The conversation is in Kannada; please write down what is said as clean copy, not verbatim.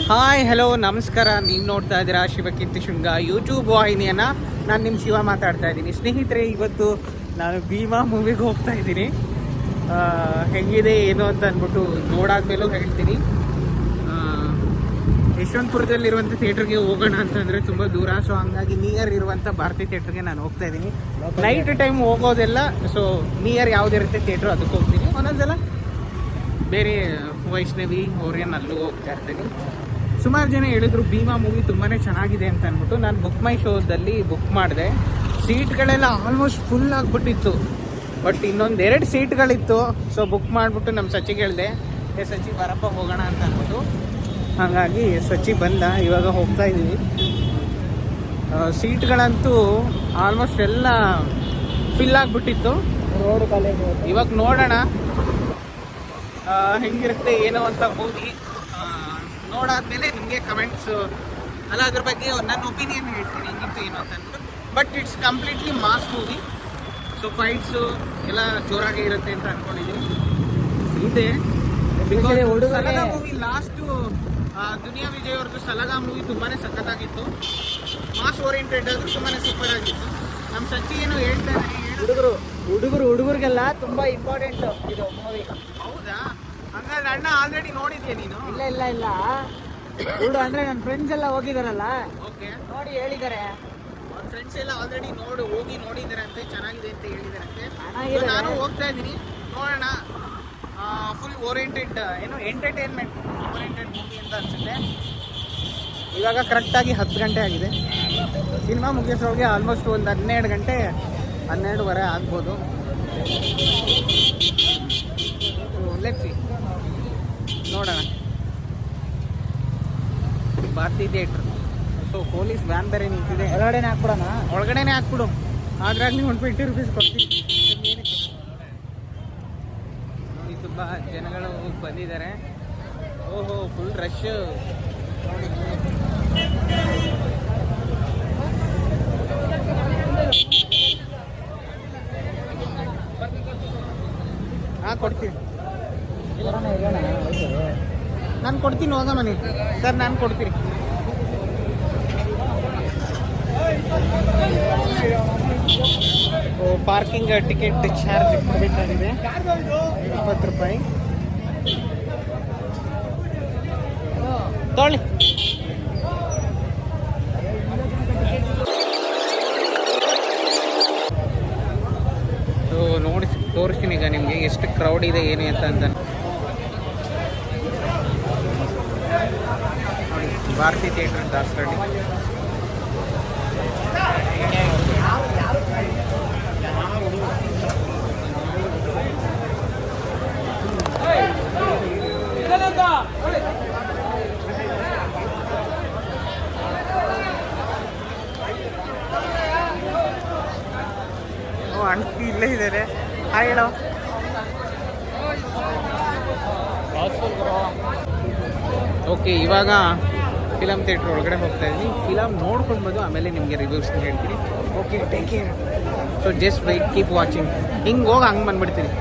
ಹಾಯ್ ಹಲೋ ನಮಸ್ಕಾರ. ನೀವು ನೋಡ್ತಾ ಇದ್ದೀರಾ ಶಿವಕೀರ್ತಿ ಶೃಂಗ ಯೂಟ್ಯೂಬ್ ವಾಹಿನಿಯನ್ನು. ನಾನು ನಿಮ್ಮ ಶಿವ ಮಾತಾಡ್ತಾ ಇದ್ದೀನಿ. ಸ್ನೇಹಿತರೆ, ಇವತ್ತು ನಾನು ಭೀಮಾ ಮೂವಿಗೆ ಹೋಗ್ತಾ ಇದ್ದೀನಿ. ಹೆಂಗಿದೆ ಏನು ಅಂತ ಅಂದ್ಬಿಟ್ಟು ನೋಡಾದ್ಮೇಲೂ ಹೇಳ್ತೀನಿ. ಯಶವಂತಪುರದಲ್ಲಿರುವಂಥ ಥಿಯೇಟ್ರಿಗೆ ಹೋಗೋಣ ಅಂತಂದರೆ ತುಂಬ ದೂರ, ಸೊ ಹಂಗಾಗಿ ನಿಯರ್ ಇರುವಂಥ ಭಾರತಿ ಥಿಯೇಟ್ರಿಗೆ ನಾನು ಹೋಗ್ತಾ ಇದ್ದೀನಿ. ನೈಟ್ ಟೈಮ್ ಹೋಗೋದೆಲ್ಲ, ಸೊ ನಿಯರ್ ಯಾವುದಿರುತ್ತೆ ಥಿಯೇಟ್ರು ಅದಕ್ಕೆ ಹೋಗ್ತೀನಿ. ಒಂದೊಂದೆಲ್ಲ ಬೇರೆ ವೈಷ್ಣವಿ ಅವ್ರೇನು ಅಲ್ಲೂ ಹೋಗ್ತಾ ಇರ್ತೀನಿ. ಸುಮಾರು ಜನ ಹೇಳಿದ್ರು ಭೀಮಾ ಮೂವಿ ತುಂಬಾ ಚೆನ್ನಾಗಿದೆ ಅಂತ ಅಂದ್ಬಿಟ್ಟು. ನಾನು ಬುಕ್ ಮೈ ಶೋದಲ್ಲಿ ಬುಕ್ ಮಾಡಿದೆ. ಸೀಟ್ಗಳೆಲ್ಲ ಆಲ್ಮೋಸ್ಟ್ ಫುಲ್ ಆಗಿಬಿಟ್ಟಿತ್ತು. ಬಟ್ ಇನ್ನೊಂದೆರಡು ಸೀಟ್ಗಳಿತ್ತು. ಸೊ ಬುಕ್ ಮಾಡಿಬಿಟ್ಟು ನಮ್ಮ ಸಚಿಗೆ ಹೇಳಿದೆ, ಸಚಿ ಬರಪ್ಪ ಹೋಗೋಣ ಅಂತ ಅಂದ್ಬಿಟ್ಟು. ಹಾಗಾಗಿ ಸಚಿ ಬಂದ, ಇವಾಗ ಹೋಗ್ತಾ ಇದ್ದೀವಿ. ಸೀಟ್ಗಳಂತೂ ಆಲ್ಮೋಸ್ಟ್ ಎಲ್ಲ ಫಿಲ್ ಆಗಿಬಿಟ್ಟಿತ್ತು. ರೋಡ್ ಕಾಲೇಜ್ ಇವಾಗ ನೋಡೋಣ ಹೆಂಗಿರುತ್ತೆ ಏನೋ ಅಂತ ಮೂವಿ. ನೋಡಾದ್ಮೇಲೆ ನಿಮಗೆ ಕಮೆಂಟ್ಸು ಅಲ್ಲ ಅದ್ರ ಬಗ್ಗೆ ನನ್ನ ಒಪಿನಿಯನ್ ಹೇಳ್ತೀನಿ ಹೆಂಗಿತ್ತು ಏನು ಅಂತ ಅಂದ್ಬಿಟ್ಟು. But it's completely mass movie. So fights ಎಲ್ಲ ಜೋರಾಗಿ ಇರುತ್ತೆ ಅಂತ ಅಂದ್ಕೊಂಡಿದ್ದೀನಿ. ಇದೆ ಸಲಗ ಮೂವಿ ಲಾಸ್ಟು ದುನಿಯಾ ವಿಜಯ್ ಅವ್ರದ್ದು ಸಲಗ ಮೂವಿ ತುಂಬಾ ಸಖತ್ತಾಗಿತ್ತು. ಮಾಸ್ ಓರಿಯೆಂಟೆಡ್ ಆದರೂ ತುಂಬಾ ಸೂಪರ್ ಆಗಿತ್ತು. ನಮ್ಮ ಸಚ್ಚಿ ಏನು ಹೇಳ್ತಾ ಇದ್ದಾರೆ, ಹುಡುಗರಿಗೆಲ್ಲ ತುಂಬಾ ಇಂಪಾರ್ಟೆಂಟ್ ಇದು ಮೂವಿ. ಹೌದಾ? ಹಂಗಾದ್ರೆ ಅಣ್ಣ ಆಲ್ರೆಡಿ ನೋಡಿದ್ಯಾ ನೀನು? ಇಲ್ಲ ಹುಡು ಅಂದ್ರೆ ನನ್ನ ಫ್ರೆಂಡ್ಸ್ ಎಲ್ಲ ಹೋಗಿದಾರಲ್ಲ, ಓಕೆ, ನೋಡಿ ಹೇಳಿದ್ದಾರೆ. ಅವ್ರ ಫ್ರೆಂಡ್ಸ್ ಎಲ್ಲ ಆಲ್ರೆಡಿ ಹೋಗಿ ನೋಡಿದ್ದಾರೆ ಅಂತೆ, ಚೆನ್ನಾಗಿದೆ ಅಂತ ಹೇಳಿದಾರಂತೆ. ಚೆನ್ನಾಗಿದೆ. ನಾನು ಹೋಗ್ತಾ ಇದ್ದೀನಿ, ನೋಡೋಣ. ಫುಲ್ ಓರಿಯೆಂಟೆಡ್ ಏನು ಎಂಟರ್ಟೈನ್ಮೆಂಟ್ ಓರಿಯೆಂಟೆಡ್ ಮೂವಿ ಅಂತ ಅನ್ಸುತ್ತೆ. ಇವಾಗ ಕರೆಕ್ಟಾಗಿ 10 ಗಂಟೆ ಆಗಿದೆ. ಸಿನಿಮಾ ಮುಗಿಸೋರಿಗೆ ಆಲ್ಮೋಸ್ಟ್ ಒಂದು 12 ಗಂಟೆ 12:30 ಆಗ್ಬೋದು. ಲೆಟ್ಸಿ ನೋಡೋಣ. Bharathi theatre. So police van ಬೇರೆ ನಿಂತಿದೆ. ಒಳಗಡೆನೆ ಹಾಕ್ಬಿಡು. ಆದ್ರಾಗ ನೀವು 20 ರೂಪೀಸ್ ಕೊಡ್ತೀನಿ. ನೋಡಿ ತುಂಬ ಜನಗಳು ಬಂದಿದ್ದಾರೆ. ಓಹೋ, ಫುಲ್ ರಶ್ ನೋಡಿ. ಹಾಂ, ಕೊಡ್ತೀನಿ. ನಾನು ಕೊಡ್ತೀನಿ, ಹೋಗ ಮನೆ ಸರ್, ನಾನು ಕೊಡ್ತೀನಿ. ಪಾರ್ಕಿಂಗ್ ಟಿಕೆಟ್ ಚಾರ್ಜ್ ಇದೆ 20 ರೂಪಾಯಿ. ತೊಗೊಳ್ಳಿ. ನೋಡಿ ತೋರಿಸ್ತೀನಿ ಈಗ ನಿಮಗೆ ಎಷ್ಟು ಕ್ರೌಡ್ ಇದೆ ಏನು ಅಂತ ನೋಡಿ. ಭಾರತಿ ಥಿಯೇಟರ್ ದಾಸರಳ್ಳಿ. ಆಂಟಿ ಇಲ್ಲೇ ಇದ್ದಾರೆ. ಹಾಯ್ ಹೇಳೋ. ಓಕೆ, ಇವಾಗ ಫಿಲಮ್ ಥಿಯೇಟ್ರ್ ಒಳಗಡೆ ಹೋಗ್ತಾ ಇದ್ದೀನಿ. ಫಿಲಮ್ ನೋಡ್ಕೊಳ್ಬೋದು, ಆಮೇಲೆ ನಿಮಗೆ ರಿವ್ಯೂಸ್ ಹೇಳ್ತೀನಿ. Okay, take care. So just weight, keep watching. ಹಿಂಗೆ ಹೋಗಿ ಹಂಗೆ ಬಂದ್ಬಿಡ್ತೀನಿ.